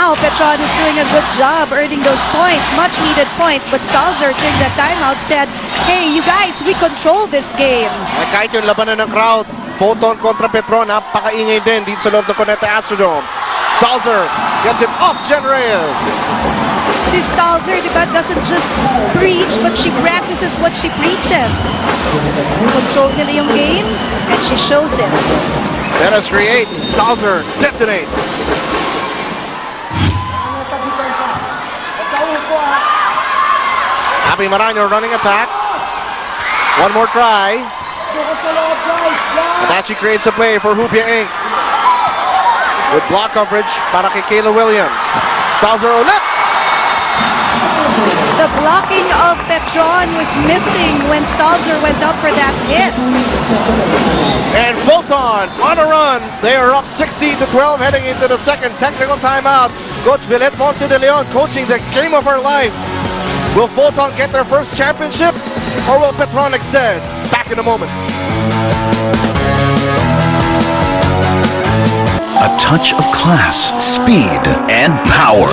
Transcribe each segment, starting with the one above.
now, Petron is doing a good job earning those points, much needed points. But Stalzer, during that timeout, said, hey, you guys, we control this game. Kahit yung labanan ng crowd, Foton kontra Petron, napakaingay din dito sa loob ng Connecta Astrodome. Stalzer gets it off Jen Reyes. Si Stalzer, di ba, doesn't just preach, but she practices what she preaches. Control nila yung game, and she shows it. Let us create. Stalzer detonates. Happy Maranyo running attack. One more try. Adachi creates a play for Hupia Inc. With block coverage para kay Kayla Williams. Stalzer ulit. The blocking of Petron was missing when Stalzer went up for that hit. And Foton on a run. They are up 16-12 heading into the second technical timeout. Coach Villet Ponce de Leon coaching the game of her life. Will Foton get their first championship or will Petron extend? Back in a moment. A touch of class, speed, and power.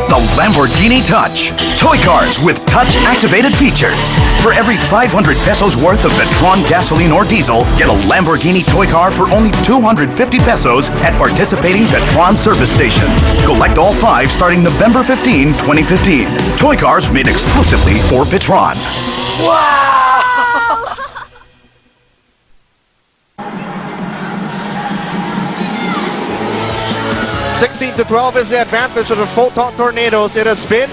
The Lamborghini Touch. Toy cars with touch-activated features. For every 500 pesos worth of Petron gasoline or diesel, get a Lamborghini toy car for only 250 pesos at participating Petron service stations. Collect all 5 starting November 15, 2015. Toy cars made exclusively for Petron. Wow! 16-12 is the advantage of the Foton Tornadoes. It has been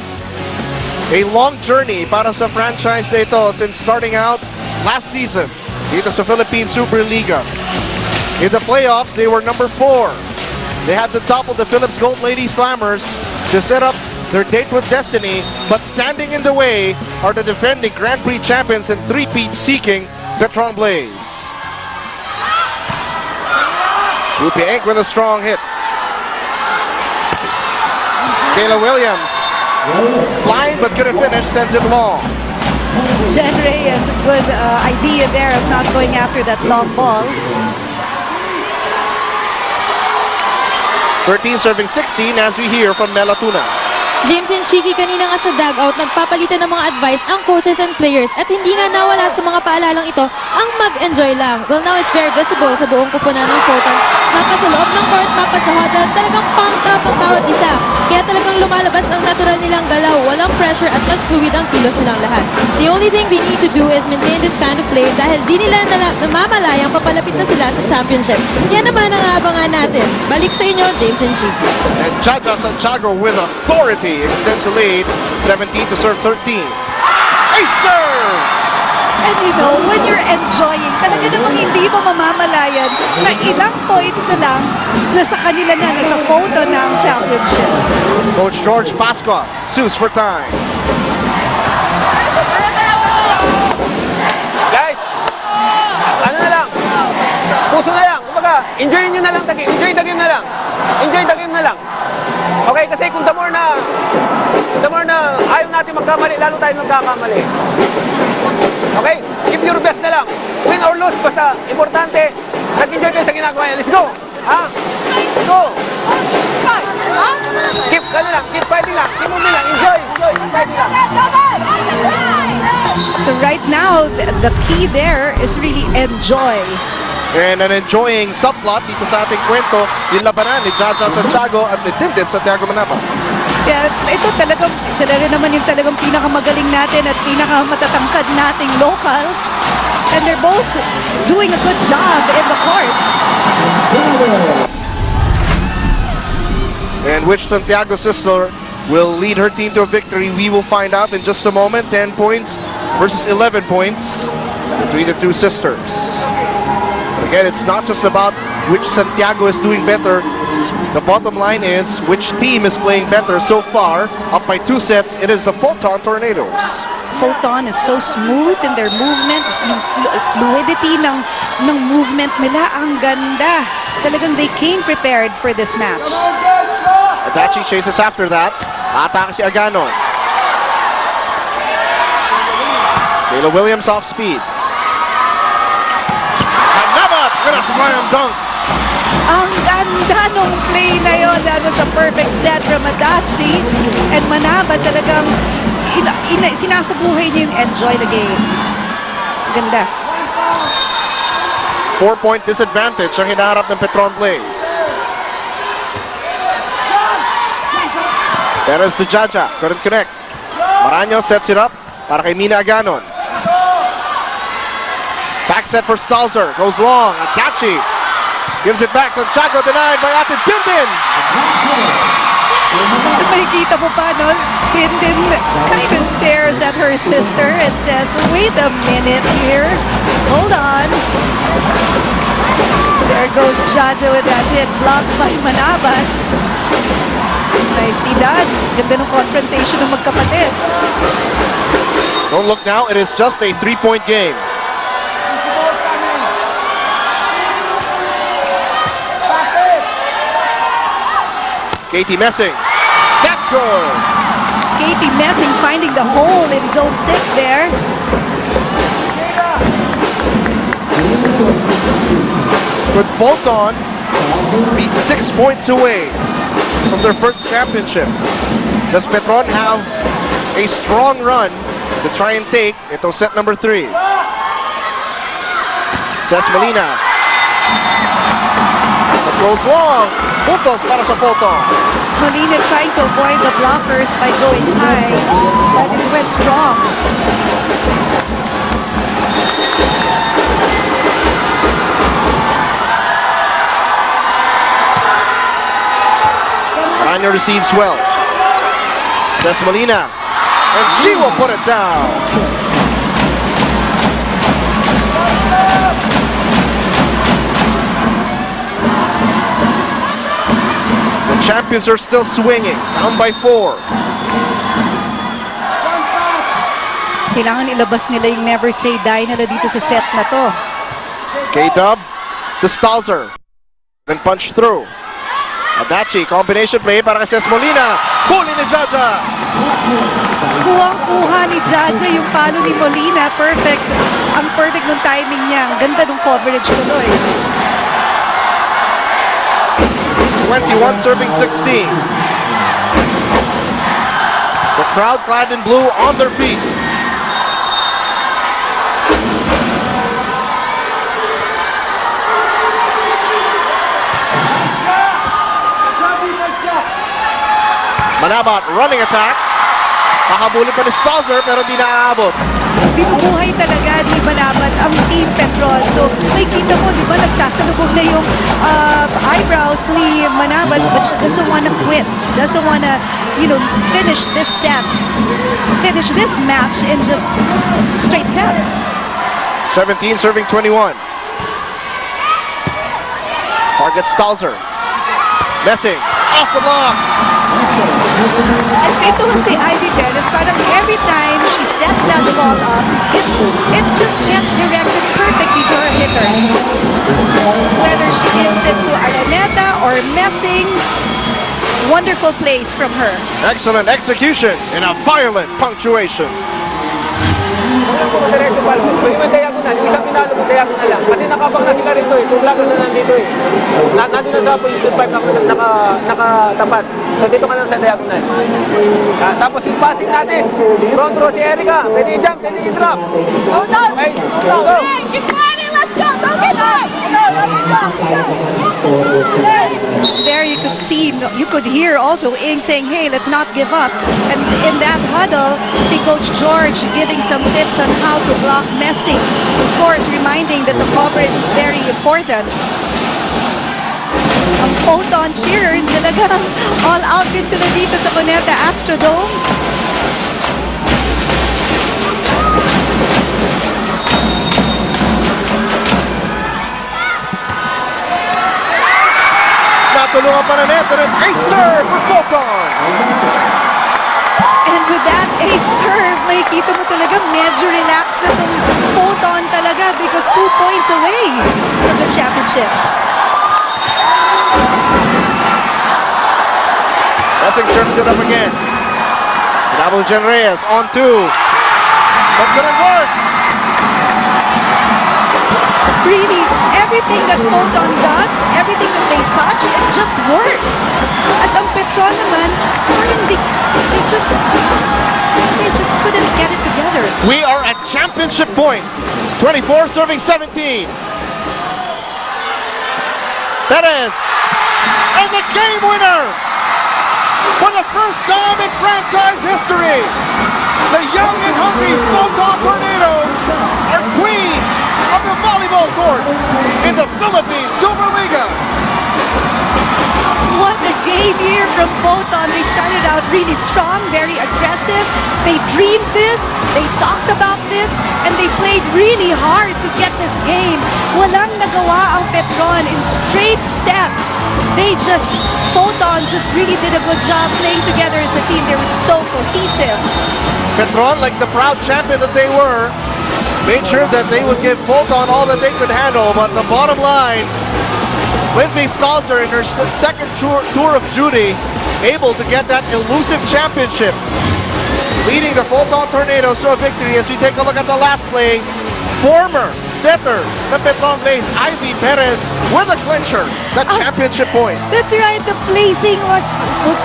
a long journey para sa franchise ito since starting out last season dito sa Philippine Superliga. In the playoffs, they were number 4. They had to topple the Philips Gold Lady Slammers to set up their date with destiny, but standing in the way are the defending Grand Prix champions and three-peat seeking Petron Blaze. Hupia Inc. with a strong hit. Kayla Williams, flying but couldn't finish, sends it long. Jen Reyes, a good idea there of not going after that long ball. 13 serving 16 as we hear from Mela Tuna. James and Chiki, kanina nga sa dugout, nagpapalitan ng mga advice ang coaches and players at hindi nga nawala sa mga paalalang ito ang mag-enjoy lang. Well, now it's very visible sa buong kupunan ng Foton. Mapa sa loob ng court, mapa sa huddle, talagang pumped up ang bawat isa. Kaya talagang lumalabas ang natural nilang galaw, walang pressure at mas fluid ang kilos nilang lahat. The only thing they need to do is maintain this kind of play dahil di nila namamalayang papalapit na sila sa championship. Yan naman ang aabangan natin. Balik sa inyo, James and Chiki. And Jaja Santiago with authority extends the lead, 17 to serve 13. Ace serve! And you know, when you're enjoying, talaga namang hindi mo mamamalayan na ilang points na lang nasa kanila na, nasa photo ng championship. Coach George Pasqua, sues for time. Guys, ano na lang, puso na lang, kumbaga, enjoy nyo na lang, enjoy the game na lang. Enjoy the game na lang. Okay, kasi kung the more na ayaw natin magkamali, lalo tayo nagkakamali. Okay? Give your best na lang. Win or lose, basta importante, nag-enjoy kayo sa ginagawa niya. Let's go! Ha? Go! Keep, ano lang, keep fighting lang, keep moving lang, enjoy, keep fighting lang. So right now, the key there is really enjoy. And an enjoying subplot dito sa ating kwento, yung labanan ni Jaja Santiago at ni Tindit Santiago Manapa. Yeah, ito talagang, sila rin naman yung talagang pinakamagaling natin at pinakamatatangkad nating locals. And they're both doing a good job in the court. And which Santiago sister will lead her team to a victory, we will find out in just a moment. 10 points versus 11 points between the two sisters. But again, it's not just about which Santiago is doing better. The bottom line is which team is playing better so far. Up by 2 sets, it is the Foton Tornadoes. Foton is so smooth in their movement. Yung fluidity ng movement nila, ang ganda. Talagang they came prepared for this match. Adachi chases after that. Atake si Agano. Kayla Williams off speed. Another with a slam dunk. Ang ganda nung play na yon, lalo sa perfect set from Adachi. And Manaba talagang sinasabuhay niya yung enjoy the game. Ganda. 4-point disadvantage ang hinaharap ng Petron Blaze. Perez to Jaja, couldn't connect. Maraño sets it up para kay Mina Aganon. Back set for Stalzer, goes long, Adachi gives it back, Santiago denied by Ate Dindin. Makikita mo pa, no? Dindin kind of stares at her sister and says, wait a minute here. Hold on. There goes Jaja with that hit blocked by Manabat. Nicely done. Ganda ng confrontation ng magkapatid. Don't look now, it is just a 3-point game. Katie Messing, that's good. Katie Messing finding the hole in zone 6 there. Could Foton be 6 points away from their first championship? Does Petron have a strong run to try and take ito set number 3? Says Molina. It goes long. Puntos para sa Foton. Molina trying to avoid the blockers by going high, but it went strong. Maraño receives well. Says Molina. And she will put it down. The champions are still swinging, down by 4. Kailangan ilabas nila yung never say die nila dito sa set na to. K-Dub to Stalzer. Then punch through. Adachi, combination play para kay Ces Molina. Huli ni Jaja. Kuwang-kuha ni Jaja yung palo ni Molina. Perfect. Ang perfect nung timing niya. Ang ganda nung coverage tuloy. 21 serving 16. The crowd clad in blue on their feet. Manabat running attack. Pahabulin pa ni Stalzer pero di naaabot. Binubuhay talaga ni Manabat ang Team Petron. So, may kita mo, di ba, nagsasalubog na yung eyebrows ni Manabat, but she doesn't wanna quit. She doesn't wanna, finish this set. Finish this match in just straight sets. 17 serving 21. Target Stalzer. Messing. Off the block. At ito si Ivy Perez, parang every time she sets that ball up, it just gets directed perfectly to her hitters. Whether she hits it to Araneta or Messing, wonderful plays from her. Excellent execution in a violent punctuation. Diretso palo. Pwede man diagonal. Yung isang pinalo mo, diagonal lang. Kasi nakabang na sila rito eh. Two blockers na nandito eh. Nandito na sa position 5 ako nakatapat. So dito ka lang sa diagonal. Tapos yung passing natin. Front row si Erica. Pwede i-jump, pwede i-drop. Oh no! Okay, go! Hey, keep running! Let's go! Don't be low! There you could see, you could hear also Ing saying, hey, let's not give up. And in that huddle, see Coach George giving some tips on how to block Messing. Of course, reminding that the coverage is very important. Ang Foton cheers, talagang all out din sila dito sa Cuneta Astrodome. Natulungan pa na net and an ace serve for Foton. And with that ace serve, makikita mo talaga medyo relaxed na itong Foton talaga because 2 points away from the championship. Messing serves it up again. Double Jen Reyes on 2. That couldn't work. Really, everything that Foton does, everything that they touch, it just works. At ang Petron naman, parang they just couldn't get it together. We are at championship point. 24 serving 17. Perez. And the game winner. For the first time in franchise history, the young and hungry Foton Tornadoes are queens of the volleyball court in the Philippine Superliga. What a game here from Foton. They started out really strong, very aggressive. They dreamed this, they talked about this, and they played really hard to get this game. Walang nagawa ang Petron in straight sets. Foton just really did a good job playing together as a team. They were so cohesive. Petron, like the proud champion that they were, made sure that they would give Foton all that they could handle, but the bottom line, Lindsay Stalzer in her second tour of duty, able to get that elusive championship, leading the Foton Tornadoes to a victory. As we take a look at the last play, former setter the Petron Blaze, Ivy Perez, with a clincher, the championship point. That's right. The placing was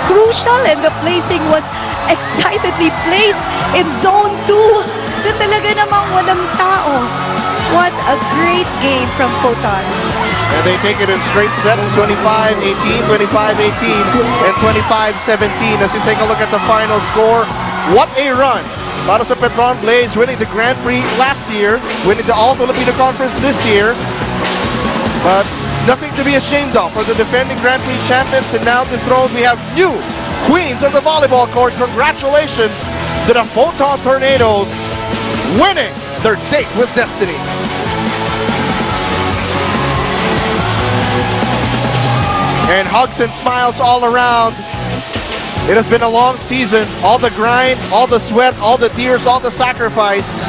crucial, and the placing was excitedly placed in zone 2. Na talaga namang walang tao. What a great game from Foton. And they take it in straight sets, 25-18, 25-18, and 25-17. As you take a look at the final score, what a run para sa Petron Blaze, winning the Grand Prix last year, winning the All-Filipino Conference this year. But nothing to be ashamed of for the defending Grand Prix champions, and now dethroned, we have new queens of the volleyball court. Congratulations to the Foton Tornadoes, winning their date with destiny. And hugs and smiles all around. It has been a long season. All the grind, all the sweat, all the tears, all the sacrifice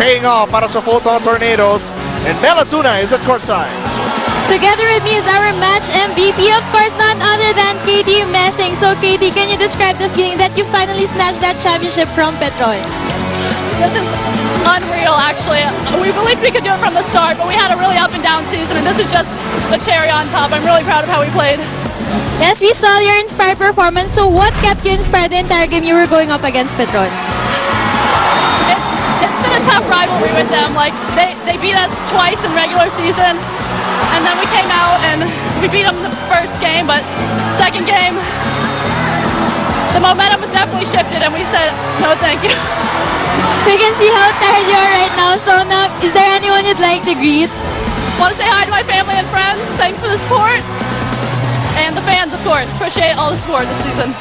paying off para sa Foton Tornadoes. And Bella Tuna is at courtside. Together with me is our match MVP, of course, none other than Katie Messing. So, Katie, can you describe the feeling that you finally snatched that championship from Petron? This is unreal, actually. We believed we could do it from the start, but we had a really up and down season, and this is just the cherry on top. I'm really proud of how we played. Yes, we saw your inspired performance. So, what kept you inspired the entire game you were going up against Petron? It's been a tough rivalry with them. Like, they beat us twice in regular season, and then we came out and we beat them the first game, but second game, the momentum was definitely shifted, and we said, no thank you. We can see how tired you are right now. So now, is there anyone you'd like to greet? Want to say hi to my family and friends. Thanks for the support. And the fans, of course. Appreciate all the support this season.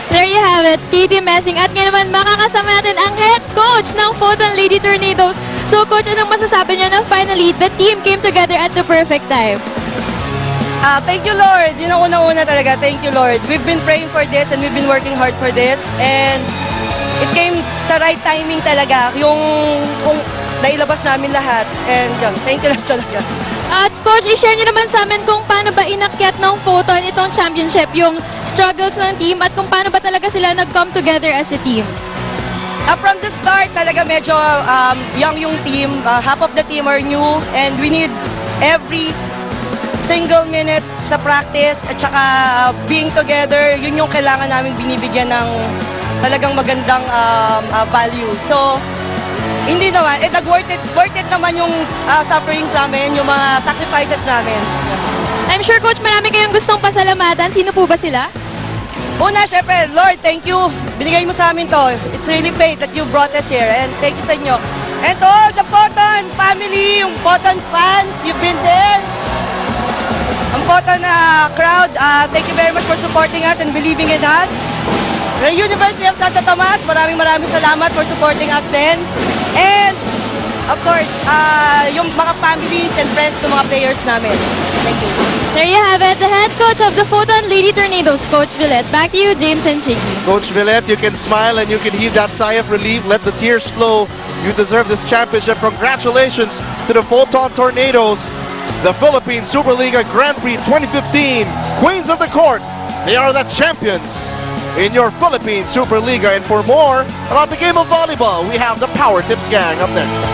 There you have it, Katie Messing. At ngayon naman makakasama natin ang head coach ng Foton Lady Tornadoes. So coach, anong masasabi niyo na finally the team came together at the perfect time? Thank you, Lord. Yun ang una-una talaga. Thank you, Lord. We've been praying for this and we've been working hard for this. And it came sa right timing talaga. Yung nailabas namin lahat. And yun, thank you lang talaga. At coach, i-share niyo naman sa amin kung paano ba inakyat ng Foton itong championship, yung struggles ng team at kung paano ba talaga sila nag-come together as a team. From the start, talaga medyo young yung team. Half of the team are new and we need every single minute sa practice at saka being together, yun yung kailangan namin binibigyan ng talagang magandang value. So, hindi naman, worth it naman yung sufferings namin, yung mga sacrifices namin. I'm sure coach, marami kayong gustong pasalamatan. Sino po ba sila? Una, syempre, Lord, thank you. Binigay mo sa amin to. It's really fate that you brought us here and thank you sa inyo. And to all the Foton family, yung Foton fans, you've been there. Ang Foton crowd, thank you very much for supporting us and believing in us. The University of Santo Tomas, maraming salamat for supporting us din. And, of course, yung mga families and friends ng mga players namin. Thank you. There you have it, the head coach of the Foton Lady Tornadoes, Coach Villette. Back to you, James and Chiggy. Coach Villette, you can smile and you can heave that sigh of relief. Let the tears flow. You deserve this championship. Congratulations to the Foton Tornadoes, the Philippine Superliga Grand Prix 2015 Queens of the Court. They are the champions in your Philippine Superliga. And for more about the game of volleyball, we have the Power Tips gang up next.